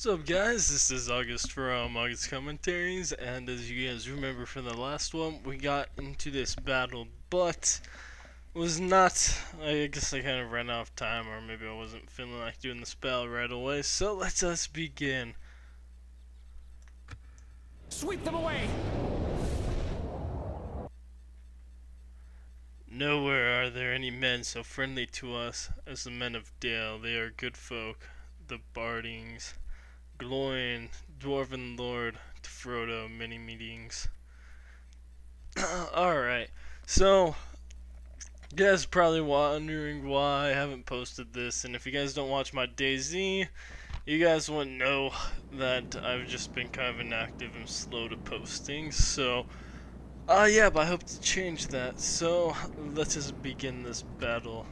What's up, guys? This is August from August Commentaries, and as you guys remember from the last one, we got into this battle, but was not, I guess I kind of ran out of time, or maybe I wasn't feeling like doing the spell right away, so let us begin. Sweep them away! Nowhere are there any men so friendly to us as the men of Dale. They are good folk, the Bardings. Gloin, Dwarven Lord, to Frodo, many meetings. Alright, so you guys are probably wondering why I haven't posted this, and if you guys don't watch my DayZ, you guys wouldn't know that I've just been kind of inactive and slow to posting, so yeah, but I hope to change that. So let us begin this battle.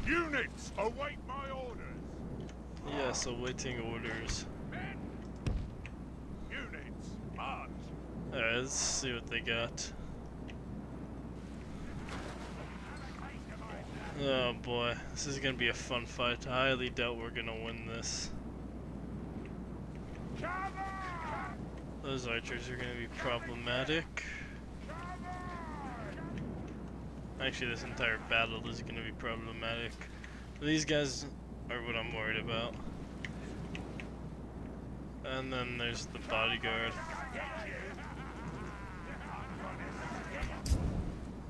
Units, await my orders. Yes, awaiting orders. Men. Units, march. Alright, let's see what they got. Oh boy, this is gonna be a fun fight. I highly doubt we're gonna win this. Those archers are gonna be problematic. Actually, this entire battle is gonna be problematic. These guys are what I'm worried about. And then there's the bodyguard.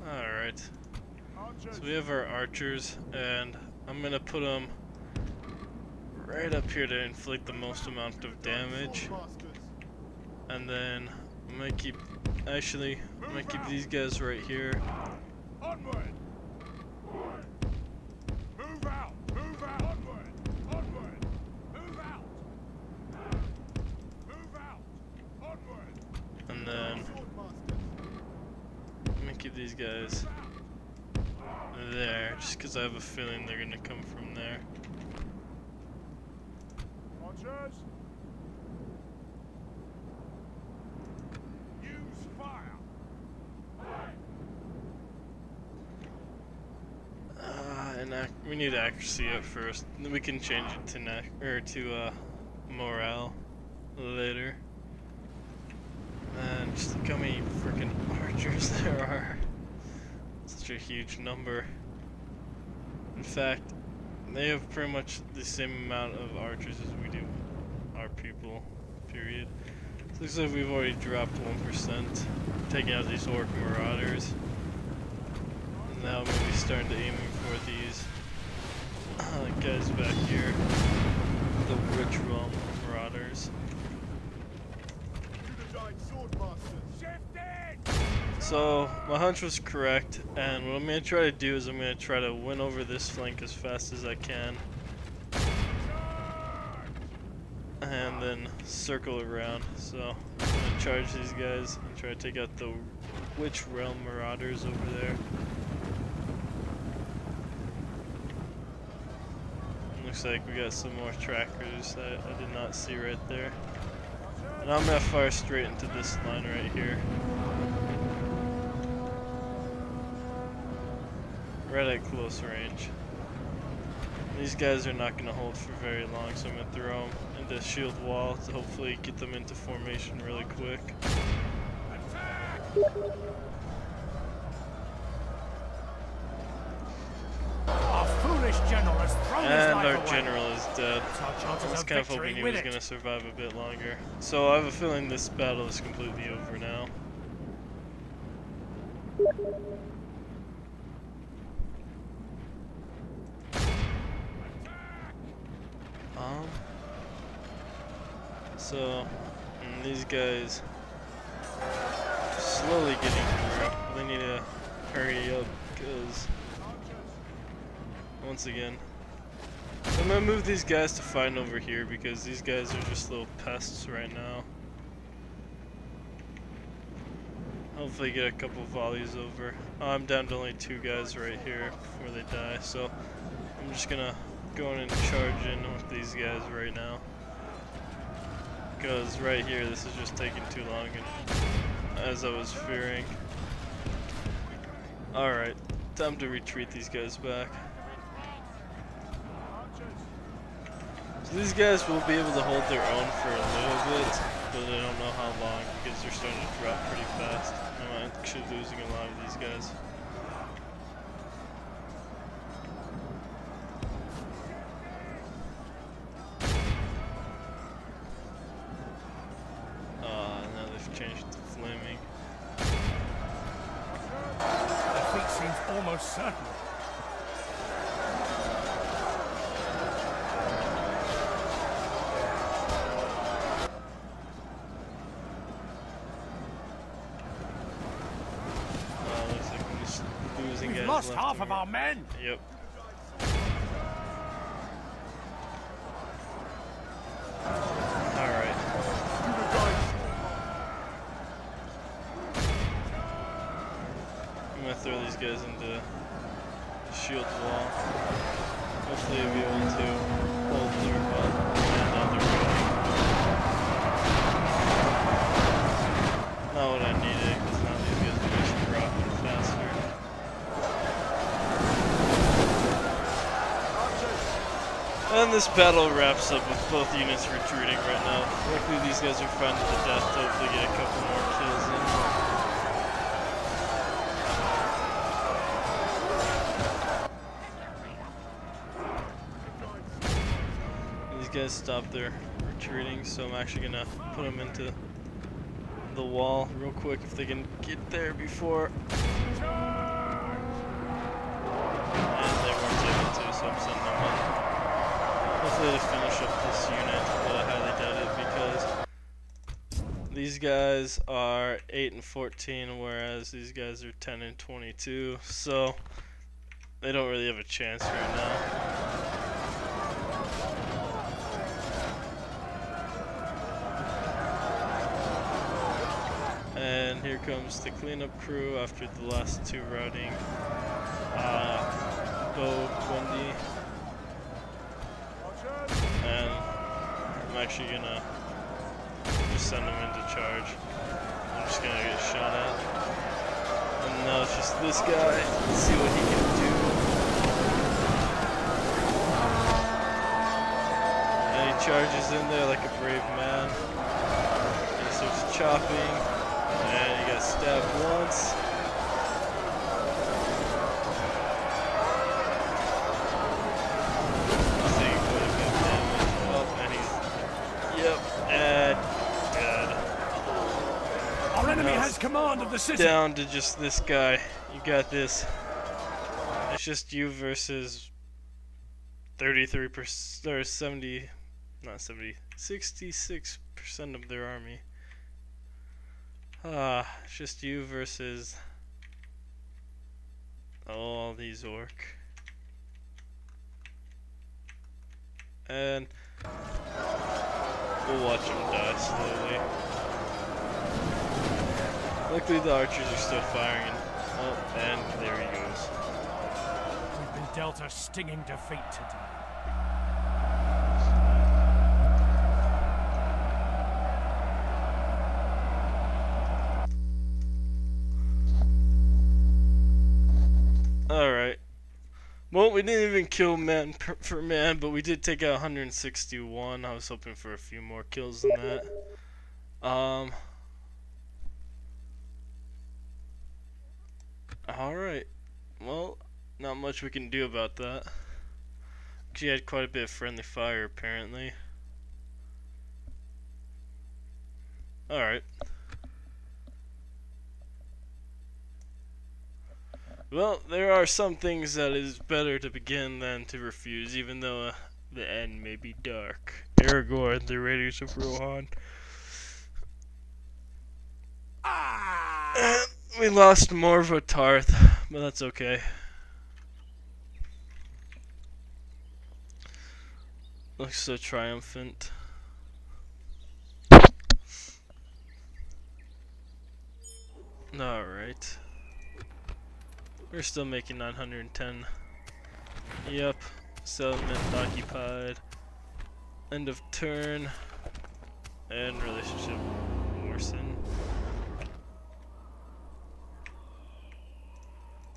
Alright. So we have our archers, and I'm gonna put them right up here to inflict the most amount of damage. And then I'm gonna keep, actually, I'm gonna keep these guys right here. Onward. Move out. Move out. Onward. Onward. Move out. Move out. Onward. And then I'm gonna keep these guys there, just because I have a feeling they're gonna come from there. Archers. Use fire. And we need accuracy at first. Then we can change it to morale later. And just look how many freaking archers there are. Such a huge number. In fact, they have pretty much the same amount of archers as we do our people, period. So looks like we've already dropped 1%, taking out these orc marauders. And now I'm going to be starting to aiming for these guys back here, the rich realm marauders. So my hunch was correct, and what I'm going to try to do is I'm going to try to win over this flank as fast as I can, and then circle around. So I'm going to charge these guys and try to take out the witch realm marauders over there. Looks like we got some more trackers that I did not see right there. And I'm going to fire straight into this line right here. Right at close range. These guys are not going to hold for very long, so I'm going to throw them into shield wall to hopefully get them into formation really quick. Our foolish general has thrown his And life our away. general is dead. I was kind of hoping he was going to survive a bit longer. So I have a feeling this battle is completely over now. So these guys are slowly getting through. They need to hurry up because, once again, I'm gonna move these guys to fight over here because these guys are just little pests right now. Hopefully get a couple volleys over. Oh, I'm down to only 2 guys right here before they die, so I'm just gonna go in and charge in with these guys right now. Because right here, this is just taking too long, and as I was fearing. Alright, time to retreat these guys back. So these guys will be able to hold their own for a little bit, but I don't know how long because they're starting to drop pretty fast. I'm actually losing a lot of these guys. Now they've changed to flaming. Defeat seems almost certain. Looks like we're just losing guys. We've lost left half and of right. our men. Yep. Alright. I'm gonna throw these guys into the shield wall. Hopefully we'll be able to hold their butt and down their road. Not what I needed, because now these guys are just dropping faster. And this battle wraps up with both units retreating right now. Luckily these guys are fighting to the death to hopefully get a couple more kills in. These guys stopped their retreating, so I'm actually gonna put them into the wall real quick if they can get there before. And they weren't able to, so I'm sending them in. Hopefully to finish up this unit, but I highly doubt it because these guys are 8 and 14, whereas these guys are 10 and 22, so they don't really have a chance right now. And here comes the cleanup crew after the last two routing. Go Wendy. And I'm actually gonna just send them into charge. I'm just gonna get shot at. And now it's just this guy. Let's see what he can do. And he charges in there like a brave man. And he starts chopping. And he got stabbed once. Our enemy has command of the city. Down to just this guy. You got this. It's just you versus 33% or 70, not 70, 66% of their army. It's just you versus all these orc. And we'll watch him die slowly. Luckily the archers are still firing. Oh, and there he goes. We've been dealt a stinging defeat today. Alright. Well, we didn't even kill man for man, but we did take out 161. I was hoping for a few more kills than that. Alright. Well, not much we can do about that. She had quite a bit of friendly fire, apparently. Alright. Well, there are some things that is better to begin than to refuse, even though the end may be dark. Aragorn, the Raiders of Rohan. We lost more of a Tarth, but that's okay. Looks so triumphant. Alright. We're still making 910. Yep. Settlement occupied. End of turn. And relationship worsen.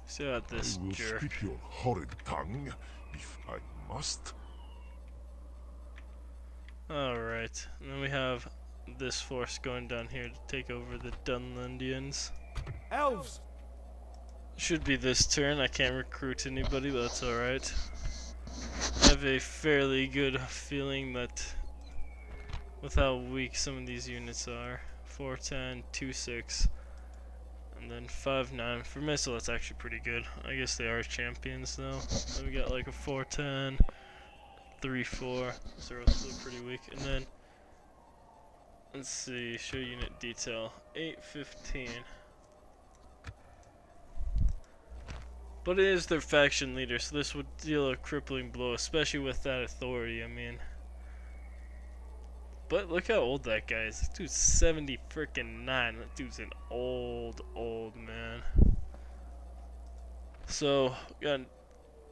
See about this I will jerk. spit your horrid tongue if I must. Alright, and then we have this force going down here to take over the Dunlendians. Elves! Should be this turn. I can't recruit anybody, but that's alright. I have a fairly good feeling that with how weak some of these units are. 410, 26, and then 59. For missile, that's actually pretty good. I guess they are champions though. So we got like a 410, 3-4. So they're still pretty weak. And then let's see, show unit detail. 815. But it is their faction leader, so this would deal a crippling blow, especially with that authority, I mean. But look how old that guy is. This dude's 70 freaking 9. That dude's an old man. So, yeah,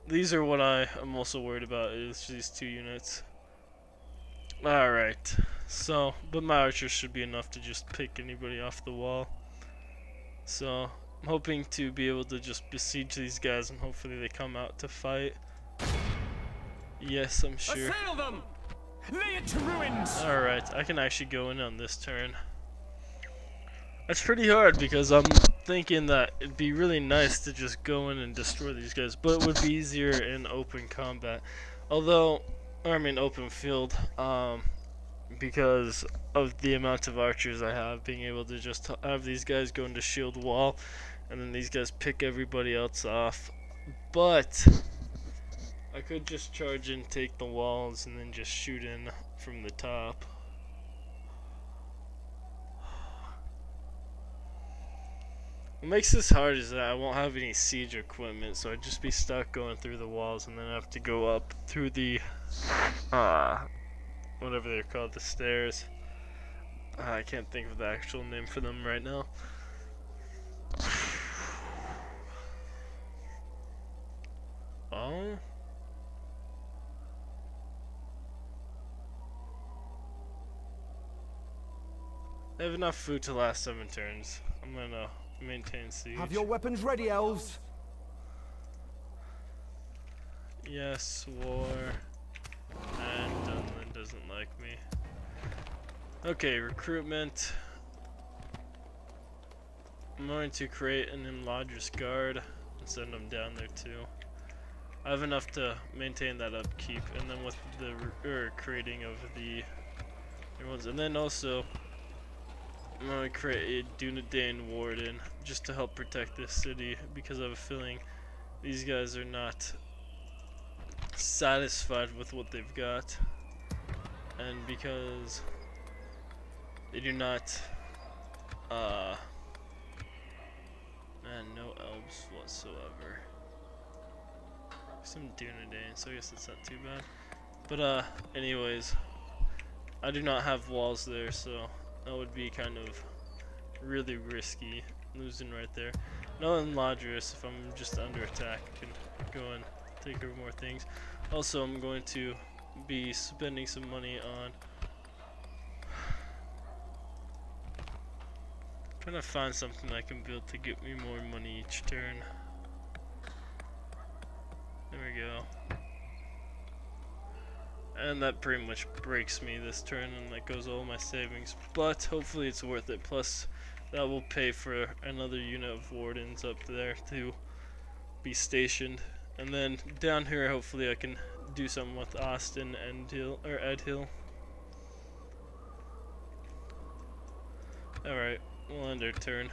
these are what I am also worried about, is these two units. Alright, so, but my archers should be enough to just pick anybody off the wall. So, I'm hoping to be able to just besiege these guys and hopefully they come out to fight. Yes, I'm sure. Assail them! Lay it to ruins! Alright, I can actually go in on this turn. That's pretty hard because I'm thinking that it'd be really nice to just go in and destroy these guys, but it would be easier in open combat. Although, I mean open field, because of the amount of archers I have, being able to just have these guys go into shield wall, and then these guys pick everybody else off. But I could just charge in, take the walls, and then just shoot in from the top. What makes this hard is that I won't have any siege equipment, so I'd just be stuck going through the walls, and then I have to go up through the, whatever they're called, the stairs. I can't think of the actual name for them right now. Oh? I have enough food to last 7 turns. I'm gonna maintain siege. Have your weapons ready, elves. Yes, war. And Dunland doesn't like me. Okay, recruitment. I'm going to create an Imladris guard and send them down there too. I have enough to maintain that upkeep, and then with the creating of the new ones, and then also I'm going to create a Dunlendian warden just to help protect this city, because I have a feeling these guys are not satisfied with what they've got, and because they do not man, no elves whatsoever. Some Dunlendian, so I guess it's not too bad. But anyways, I do not have walls there, so that would be kind of really risky losing right there. No Imladris, if I'm just under attack, I can go and take over more things. Also, I'm going to be spending some money on trying to find something I can build to get me more money each turn. There we go. And that pretty much breaks me this turn, and that goes all my savings. But hopefully it's worth it. Plus, that will pay for another unit of wardens up there to be stationed. And then down here, hopefully I can do something with Austin and Ed Hill. Alright, we'll end our turn.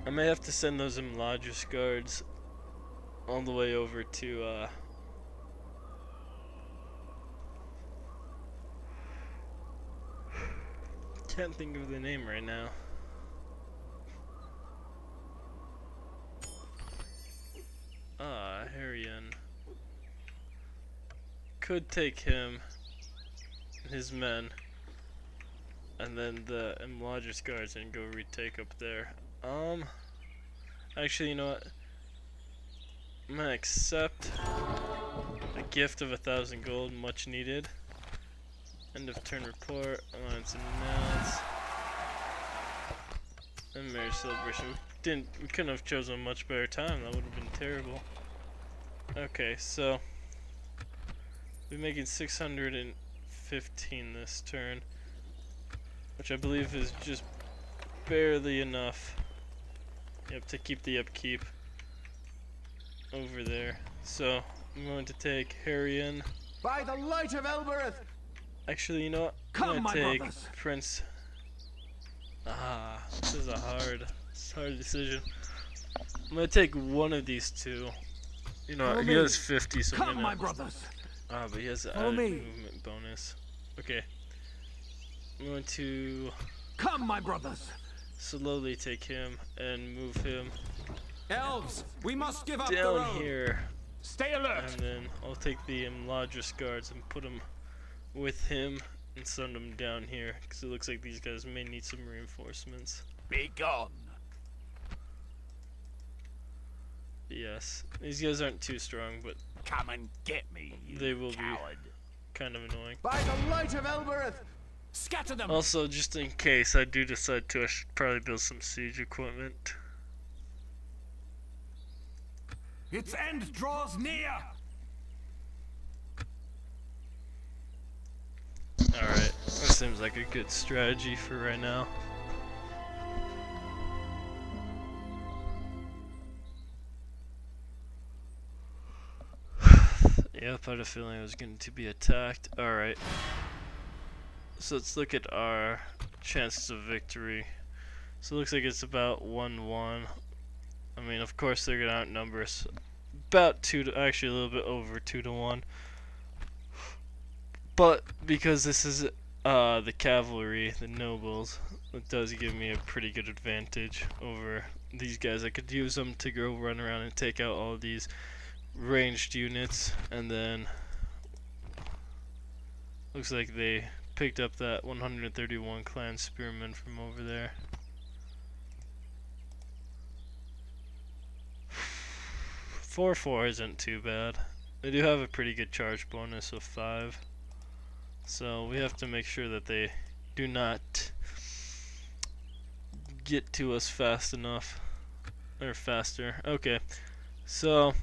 I may have to send those Imladris guards all the way over to can't think of the name right now. Harrion. Could take him and his men, and then the Imladris guards, and go retake up there. Actually, you know what? I'm gonna accept a gift of 1,000 gold, much needed. End of turn report. Alliance announce. And marriage celebration. We couldn't have chosen a much better time. That would have been terrible. Okay, so we're making 615 this turn, which I believe is just barely enough. Yep, to keep the upkeep over there. So I'm going to take Harrion. By the light of Elbereth! Actually, you know what? I'm Come, gonna my take brothers. Prince. This is a hard decision. I'm gonna take one of these two. You know, Follow he me. has 50, so I'm Come, gonna. my brothers! But he has an Follow added me. movement bonus. Okay. I'm going to Come, my brothers! slowly take him and move him Elves, we must give up the down road. here. Stay alert! And then I'll take the Imladris guards and put them with him and send them down here, because it looks like these guys may need some reinforcements. Be gone. Yes, these guys aren't too strong, but Come and get me, you they will coward. be kind of annoying. By the light of Elbereth! Scatter them! Also, just in case I do decide to, I should probably build some siege equipment. Its end draws near! Alright, that seems like a good strategy for right now. Yep, I had a feeling I was going to be attacked. Alright. So let's look at our chances of victory. So it looks like it's about 1-1. I mean, of course they're going to outnumber us. About 2 to, actually a little bit over 2 to 1. But because this is the cavalry, the nobles, it does give me a pretty good advantage over these guys. I could use them to go run around and take out all these ranged units, and then looks like they picked up that 131 clan spearmen from over there. 4-4 isn't too bad. They do have a pretty good charge bonus of 5, so we have to make sure that they do not get to us fast enough, or faster. Okay, so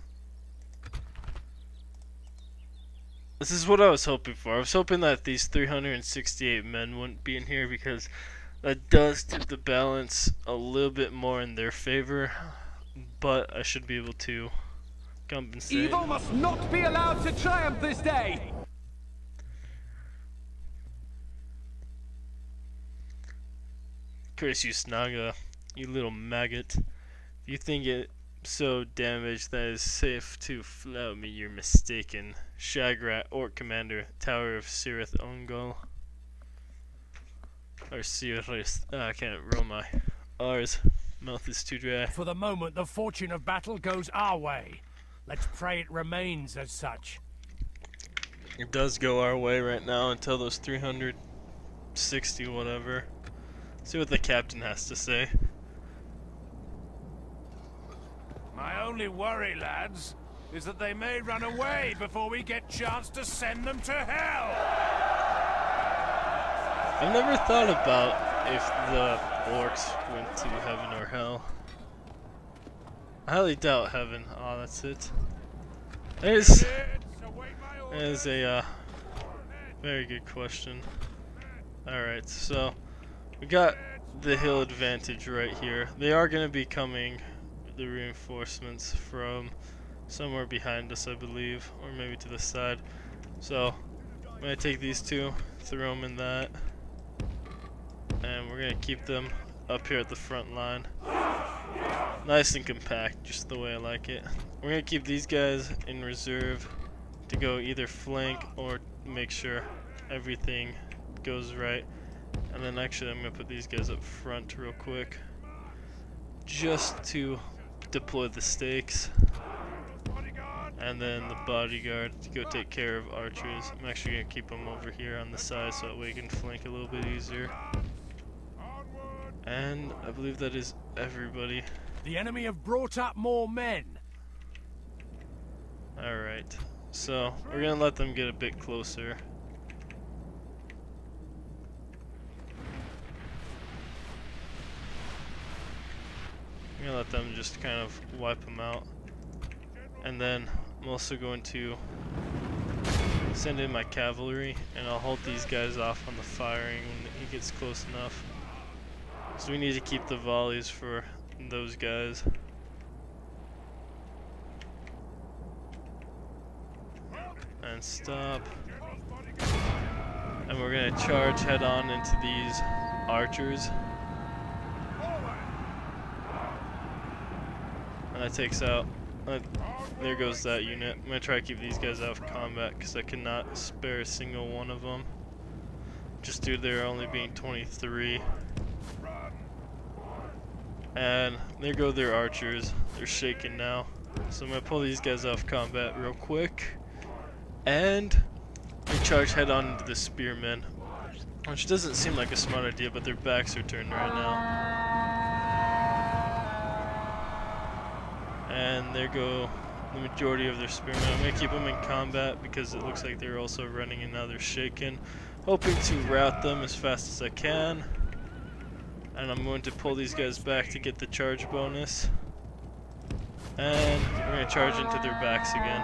this is what I was hoping for. I was hoping that these 368 men wouldn't be in here, because that does tip the balance a little bit more in their favor, but I should be able to compensate. Evil must not be allowed to triumph this day! Curse you, Snaga, you little maggot. If you think it so damaged that it is safe to flout me, you're mistaken. Shagrat, Orc Commander, Tower of Sirith Ongol. Or Sirith, I can't roll my R's. Mouth is too dry. For the moment, the fortune of battle goes our way. Let's pray it remains as such. It does go our way right now until those 360 whatever. See what the captain has to say. My only worry, lads, is that they may run away before we get chance to send them to hell. I've never thought about if the orcs went to heaven or hell. I highly doubt heaven. Oh, that's it. That is a very good question. Alright, so we got the hill advantage right here. They are going to be coming, the reinforcements, from somewhere behind us, I believe, or maybe to the side. So I'm going to take these two, throw them in that, and we're going to keep them up here at the front line. Nice and compact, just the way I like it. We're going to keep these guys in reserve to go either flank or make sure everything goes right. And then actually I'm going to put these guys up front real quick, just to deploy the stakes. And then the bodyguard to go take care of archers. I'm actually going to keep them over here on the side so that way we can flank a little bit easier. And I believe that is everybody. The enemy have brought up more men. Alright, so we're going to let them get a bit closer. I'm going to let them just kind of wipe them out. And then I'm also going to send in my cavalry, and I'll hold these guys off on the firing when he gets close enough. So we need to keep the volleys for those guys. And stop. And we're gonna charge head on into these archers. And that takes out, there goes that unit. I'm gonna try to keep these guys out of combat because I cannot spare a single one of them, just due to there only being 23. And there go their archers. They're shaking now. So I'm gonna pull these guys off combat real quick. And we charge head on into the spearmen, which doesn't seem like a smart idea, but their backs are turned right now. And there go the majority of their spearmen. I'm going to keep them in combat because it looks like they're also running and now they're shaken. Hoping to rout them as fast as I can. And I'm going to pull these guys back to get the charge bonus. And we're going to charge into their backs again.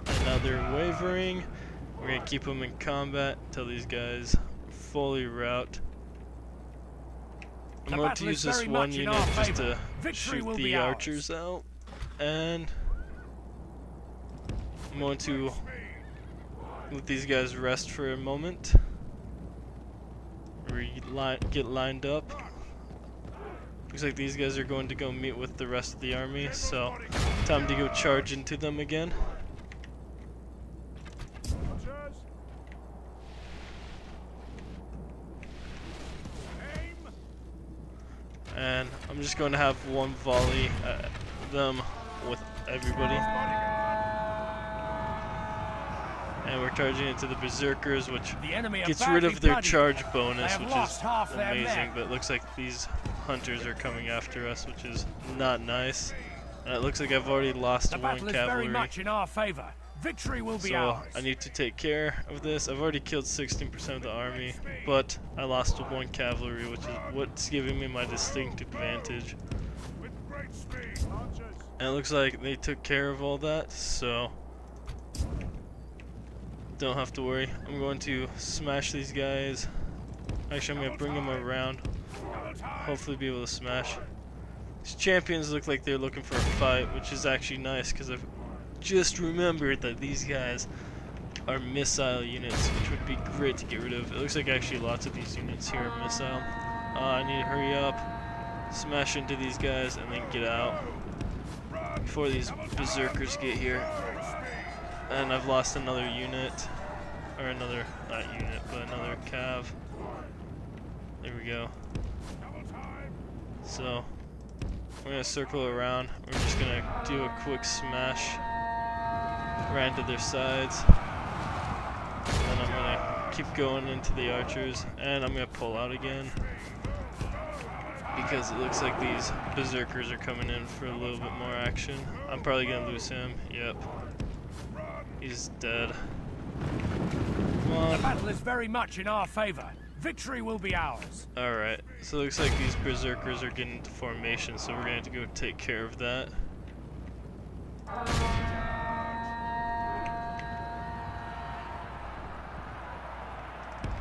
And now they're wavering. We're going to keep them in combat until these guys fully rout. I'm going to use this one unit just to shoot the archers out. And I'm going to let these guys rest for a moment. Get lined up. Looks like these guys are going to go meet with the rest of the army, so time to go charge into them again. And I'm just going to have one volley at them with everybody. And we're charging into the berserkers, which gets rid of their charge bonus, which is amazing. But it looks like these hunters are coming after us, which is not nice. And it looks like I've already lost one cavalry. Victory will be so ours. I need to take care of this. I've already killed 16% of the army, but I lost one cavalry, which is what's giving me my distinct advantage. And it looks like they took care of all that, so don't have to worry. I'm going to smash these guys. Actually, I'm going to bring them around. Hopefully be able to smash. These champions look like they're looking for a fight, which is actually nice because I've just remembered that these guys are missile units, which would be great to get rid of. It looks like actually lots of these units here are missile. I need to hurry up, smash into these guys, and then get out before these berserkers get here. And I've lost another unit, or another, not unit, but another cav. There we go. So we're gonna circle around. We're just gonna do a quick smash right into their sides. And then I'm gonna keep going into the archers, and I'm gonna pull out again because it looks like these berserkers are coming in for a little bit more action. I'm probably gonna lose him. Yep, he's dead. Come on. The battle is very much in our favor. Victory will be ours. Alright, so it looks like these berserkers are getting into formation, so we're gonna have to go take care of that.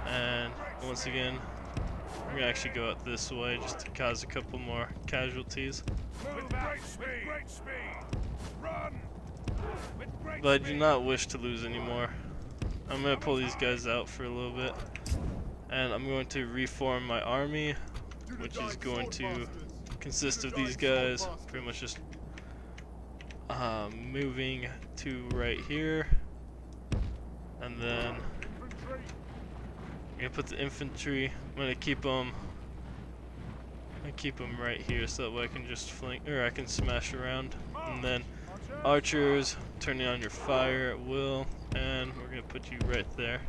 And once again, we're gonna actually go out this way just to cause a couple more casualties. But I do not wish to lose anymore. I'm gonna pull these guys out for a little bit. And I'm going to reform my army, which is going to consist of these guys, pretty much just moving to right here. And then I'm gonna put the infantry. I'm gonna keep them right here, so that way I can just flank, or I can smash around. And then archers, turning on your fire at will, and we're gonna put you right there.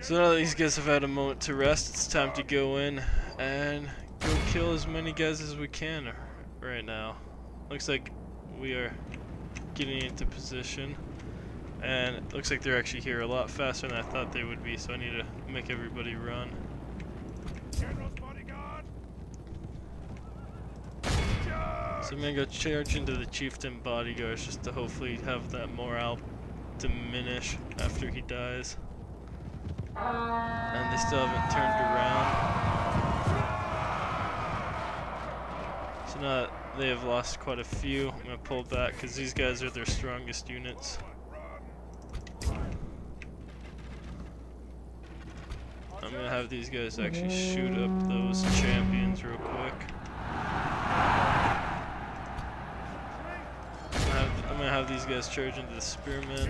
So now that these guys have had a moment to rest, it's time to go in and go kill as many guys as we can right now. Looks like we are getting into position, and it looks like they're actually here a lot faster than I thought they would be, so I need to make everybody run. General's bodyguard. So I'm gonna go charge into the chieftain bodyguards just to hopefully have that morale diminish after he dies. And they still haven't turned around. So now that they have lost quite a few, I'm gonna pull back because these guys are their strongest units. I'm gonna have these guys actually shoot up those champions real quick. I'm gonna have these guys charge into the spearmen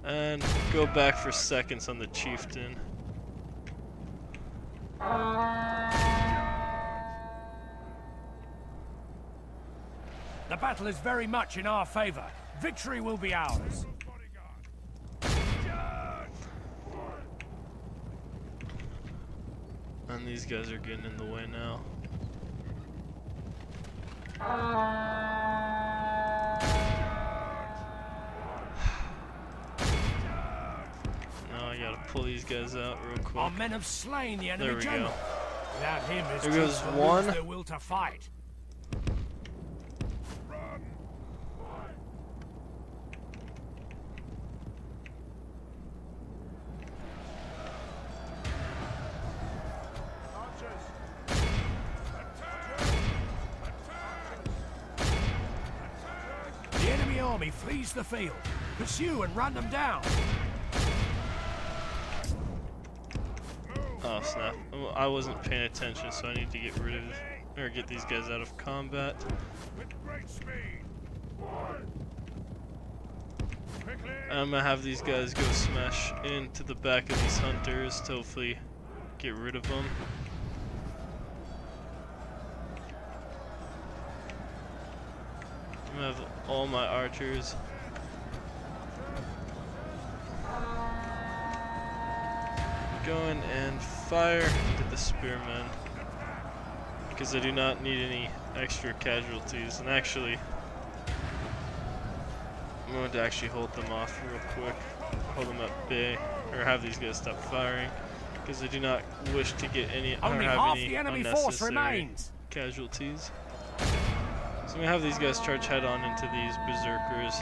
and go back for seconds on the chieftain. The battle is very much in our favor. Victory will be ours. And these guys are getting in the way now. Now I gotta pull these guys out real quick. Our men have slain the enemy general. Go. Without him, his There goes troops will one. lose their will to fight. The enemy army flees the field. Pursue and run them down. Oh snap! I wasn't paying attention, so I need to get rid of, or get these guys out of combat. With great speed. Quickly. I'm gonna have these guys go smash into the back of these hunters to hopefully get rid of them. I'm gonna have all my archers going and fire into the spearmen because I do not need any extra casualties. And actually, I'm going to actually hold them off real quick, hold them at bay, or have these guys stop firing because I do not wish to get any or Only have half any the enemy force unnecessary remains. casualties. So I'm going to have these guys charge head on into these berserkers.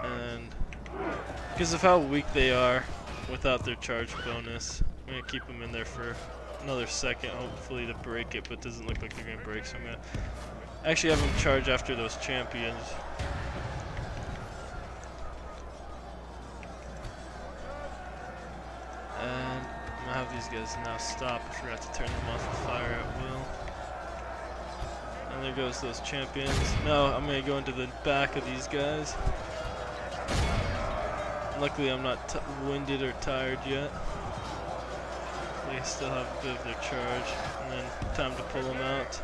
And because of how weak they are without their charge bonus, I'm going to keep them in there for another second, hopefully to break it, but it doesn't look like they're going to break, so I'm going to actually have them charge after those champions. And I'm going to have these guys now stop. I forgot to turn them off of fire at will. And there goes those champions. Now I'm going to go into the back of these guys. Luckily I'm not winded or tired yet. They still have a bit of their charge. And then time to pull them out.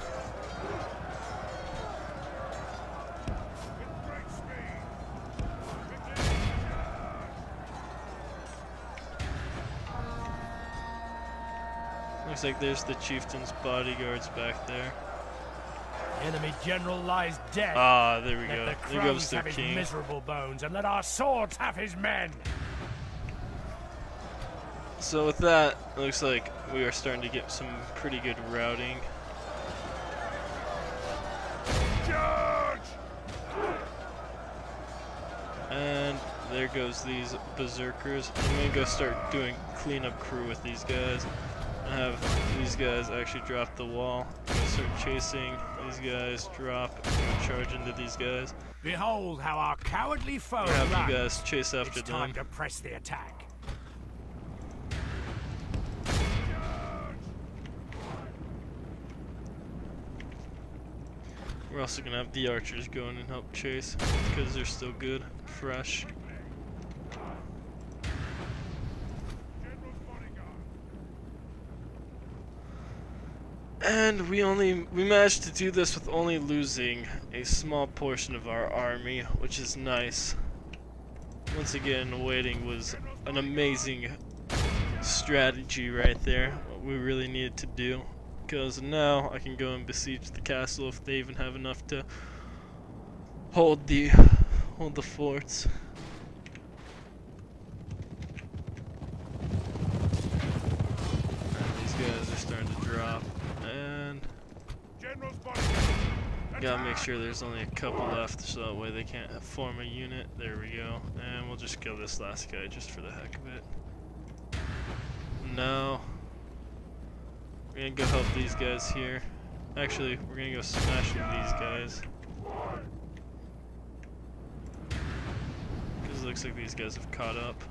Looks like there's the chieftain's bodyguards back there. The enemy general lies dead. Ah, there we Let go. the There crows goes their have his king. miserable bones, and let our swords have his men. So with that, it looks like we are starting to get some pretty good routing. Charge! And there goes these berserkers. I'm gonna go start doing cleanup crew with these guys. I have these guys actually drop the wall. I'm gonna start chasing these guys, drop, and go charge into these guys. Behold how our cowardly foe I have runs. you guys chase after It's time them. to press the attack. We're also gonna have the archers go in and help chase because they're still good, fresh. And we managed to do this with only losing a small portion of our army, which is nice. Once again, waiting was an amazing strategy right there, what we really needed to do. Because now I can go and besiege the castle if they even have enough to hold the forts. Gotta make sure there's only a couple left so that way they can't form a unit. There we go. And we'll just kill this last guy just for the heck of it. Now, we're gonna go help these guys here. Actually, we're gonna go smashing these guys. Because it looks like these guys have caught up.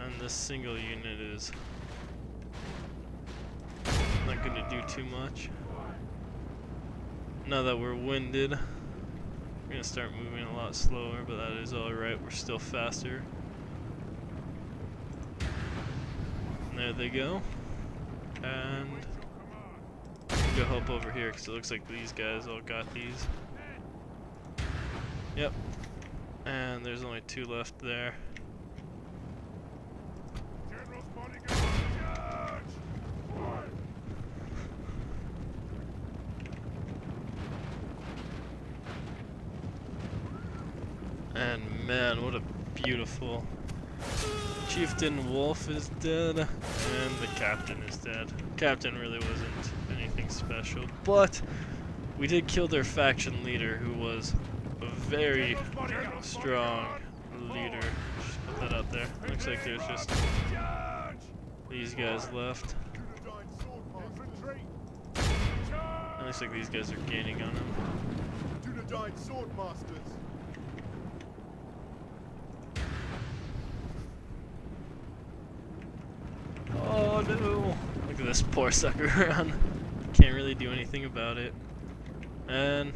And this single unit is not going to do too much. Now that we're winded, we're going to start moving a lot slower, but that is alright, we're still faster. And there they go. And go help over here because it looks like these guys all got these. Yep. And there's only 2 left there. And man, what a beautiful Chieftain Wolf is dead, and the captain is dead. Captain really wasn't anything special, but we did kill their faction leader, who was a very strong leader. Just put that out there. Looks like there's just these guys left. It looks like these guys are gaining on him. Oh no! Look at this poor sucker run. Can't really do anything about it. And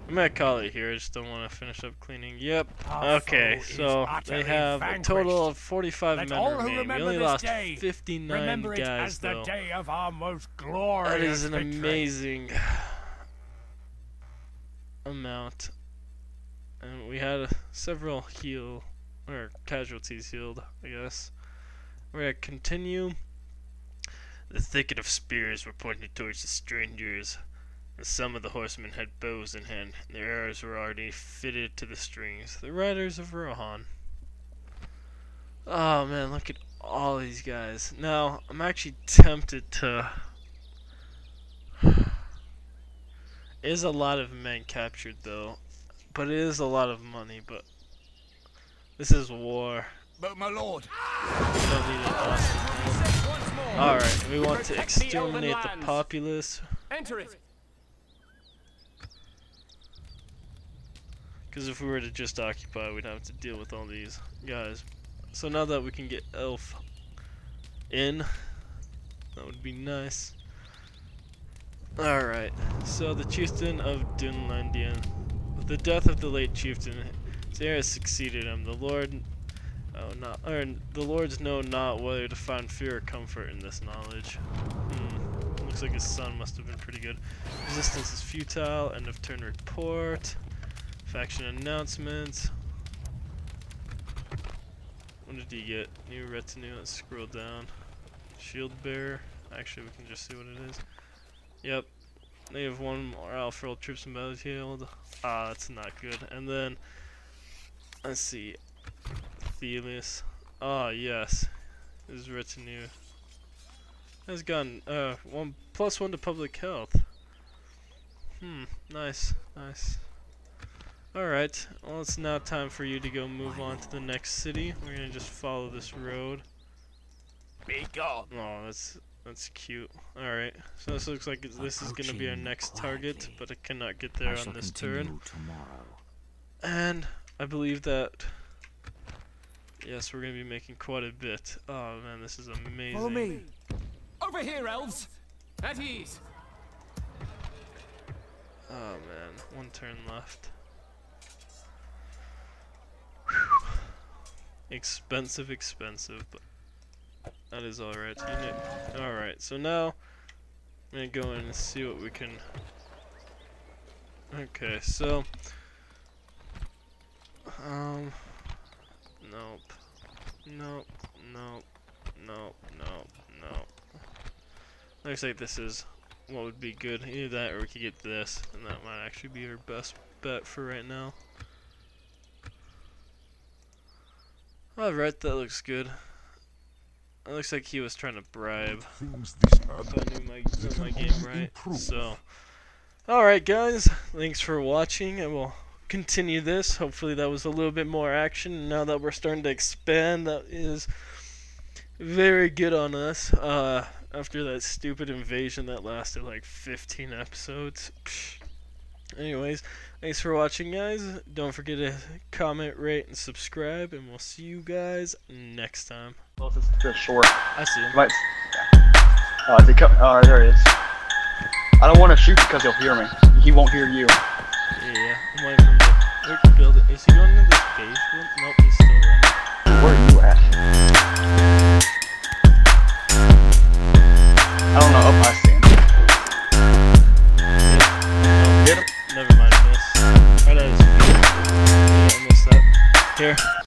I'm gonna call it here. I just don't want to finish up cleaning. Yep. Okay, so they have a total of 45 men remaining. We only lost 59 guys though. That is an amazing amount. And we had several casualties healed, I guess. We're gonna continue. The thicket of spears were pointed towards the strangers, and some of the horsemen had bows in hand. Their arrows were already fitted to the strings. The riders of Rohan. Oh man, look at all these guys. Now, I'm actually tempted to... It is a lot of men captured though, but it is a lot of money, but this is war. But my lord, We don't need an awesome. Alright, we want to exterminate the populace. Enter it. Because if we were to just occupy, we'd have to deal with all these guys. So now that we can get Elf in, that would be nice. Alright, so the Chieftain of Dunlendian. With the death of the late Chieftain, his heir has succeeded him. The lords know not whether to find fear or comfort in this knowledge. Looks like his son must have been pretty good. Resistance is futile. End of turn report. Faction announcements. What did he get? New retinue. Let's scroll down. Shield bearer. Actually, we can just see what it is. Yep. They have 1 morale for all troops in battlefield. Ah, that's not good. And then, let's see. Thelius. Ah, yes. His retinue has gotten +1 to public health. Nice, nice. Alright, well it's now time for you to go move on to the next city. We're gonna just follow this road. be gone. Oh, that's cute. Alright, so this looks like this is gonna be our next target, but I cannot get there on this turn. And I believe that, yes, we're gonna be making quite a bit. Oh man, this is amazing. Follow me. Over here, elves. At ease. Oh man, 1 turn left. Expensive, but that is alright. Alright, so now I'm gonna go in and see what we can. Okay, so nope. Looks like this is what would be good. Either that or we could get this, and that might actually be our best bet for right now. Alright, that looks good. It looks like he was trying to bribe. Things this If I knew my game right. So, alright guys, thanks for watching, and we'll continue this. Hopefully that was a little bit more action. Now that we're starting to expand, that is very good on us. After that stupid invasion that lasted like 15 episodes. Psh. Anyways, thanks for watching, guys. Don't forget to comment, rate, and subscribe, and we'll see you guys next time. Closest to the shore. I see him. Right. Is he coming? Oh, there he is. I don't want to shoot because he'll hear me. He won't hear you. Yeah, I'm waiting for him to build it. Is he going into this basement? Nope, he's still running. Where are you at? I don't know. Oh, I see him. Get him. Never mind, I missed. Right at his feet. Yeah, I missed that. Here.